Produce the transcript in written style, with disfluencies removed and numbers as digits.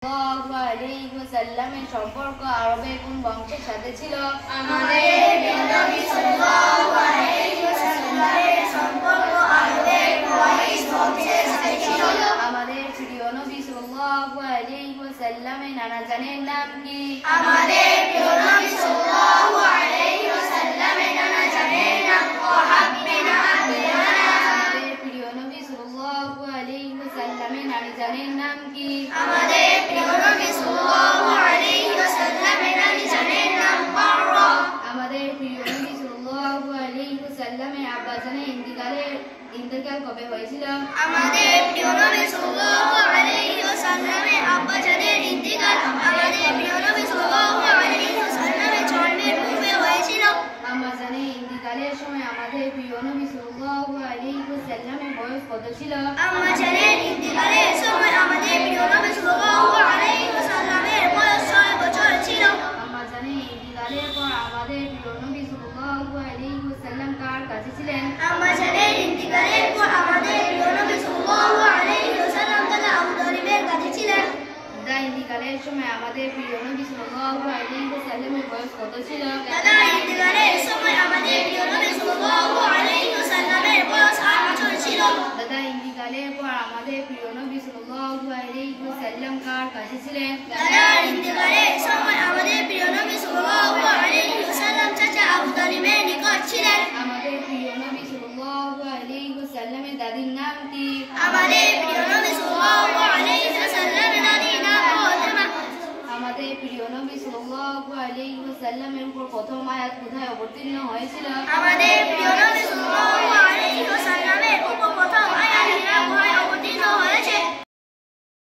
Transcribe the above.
সাল্লাল্লাহু আলাইহি ওয়াসাল্লামের সম্পর্ক আরবের কোন বংশের সাথে ছিল? আমাদের নবী সাল্লাল্লাহু আলাইহি ওয়াসাল্লামের সম্পর্ক আরবের কুরাইশ বংশের সাথে ছিল। আমাদের প্রিয় নবী সাল্লাল্লাহু আলাইহি ওয়াসাল্লামের নানা জানের নাম কি? আমাদের প্রিয় নবী সাল্লাল্লাহু আলাইহি ওয়াসাল্লামের নানা জানের নাম ওয়াহাব বিন আবদুল্লাহ। আমাদের প্রিয় নবী সাল্লাল্লাহু আলাইহি ওয়াসাল্লামের নানি জানের নাম কি? আমাদের প্রিয় নবী সাল্লাল্লাহু আলাইহি ওয়াসাল্লামের নানি জানের নাম বাররা। আমাদের প্রিয় নবী সাল্লাল্লাহু আলাইহি ওয়াসাল্লামের আব্বা জানের ইন্তেকাল কবে হয়েছিল? আমাদের প্রিয় নবী সাল্লাল্লাহু আলাইহি ওয়াসাল্লামের আব্বা জানের ইন্তেকাল আমাদের প্রিয় নবী সাল্লাল্লাহু আলাইহি ওয়াসাল্লামের জন্মের পূর্বে হয়েছিল। আম্মা জানের ইন্তেকালের সময় আমাদের প্রিয় নবী সাল্লাল্লাহু আলাইহি ওয়াসাল্লামের বয়স কত ছিল? আম্মা জানের ইন্তেকালের সময় আমাদের প্রিয় নবী সাল্লাল্লাহু আলাইহি ওয়াসাল্লামের বয়স 6 বছর ছিল। আম্মা জানের ইন্তেকালের পর আমাদের প্রিয় নবী সাল্লাল্লাহু আলাইহি ওয়াসাল্লাম কার কাছে ছিলেন? আম্মা জানের ইন্তেকালের পর আমাদের প্রিয় নবী সাল্লাল্লাহু আলাইহি ওয়াসাল্লাম দাদা আবু তালিবের কাছে ছিলেন। দাদা ইন্তেকালের সময় আমাদের প্রিয় নবী সাল্লাল্লাহু আলাইহি ওয়াসাল্লামের বয়স কত ছিল? দাদা ইন্তেকালের সময় আমাদের প্রিয় নবী সাল্লাল্লাহু আলাইহি ওয়াসাল্লামের বয়স 8 বছর ছিল। দাদা ইন্তেকালের পর আমাদের প্রিয় নবী সাল্লাল্লাহু আলাইহি ওয়াসাল্লাম কার কাছে ছিলেন? দাদা ইন্তেকালের সময় আমাদের প্রিয় নবী সাল্লাল্লাহু আলাইহি ওয়াসাল্লাম চাচা আবু তালিবের নিকট ছিলেন। আমাদের প্রিয় নবী সাল্লাল্লাহু আলাইহি ওয়াসাল্লামের দাদির নাম কি? আমাদের প্রিয় নবী সাল্লাল্লাহু আলাইহি ওয়াসাল্লামের দাদির নাম ফাতেমা। আমাদের প্রিয় নবী সাল্লাল্লাহু আলাইহি ওয়াসাল্লামের উপর প্রথম আয়াত কোথায় অবতীর্ণ হয়েছিল? আমাদের প্রিয় নবী সাল্লাল্লাহু আলাইহি ওয়াসাল্লামের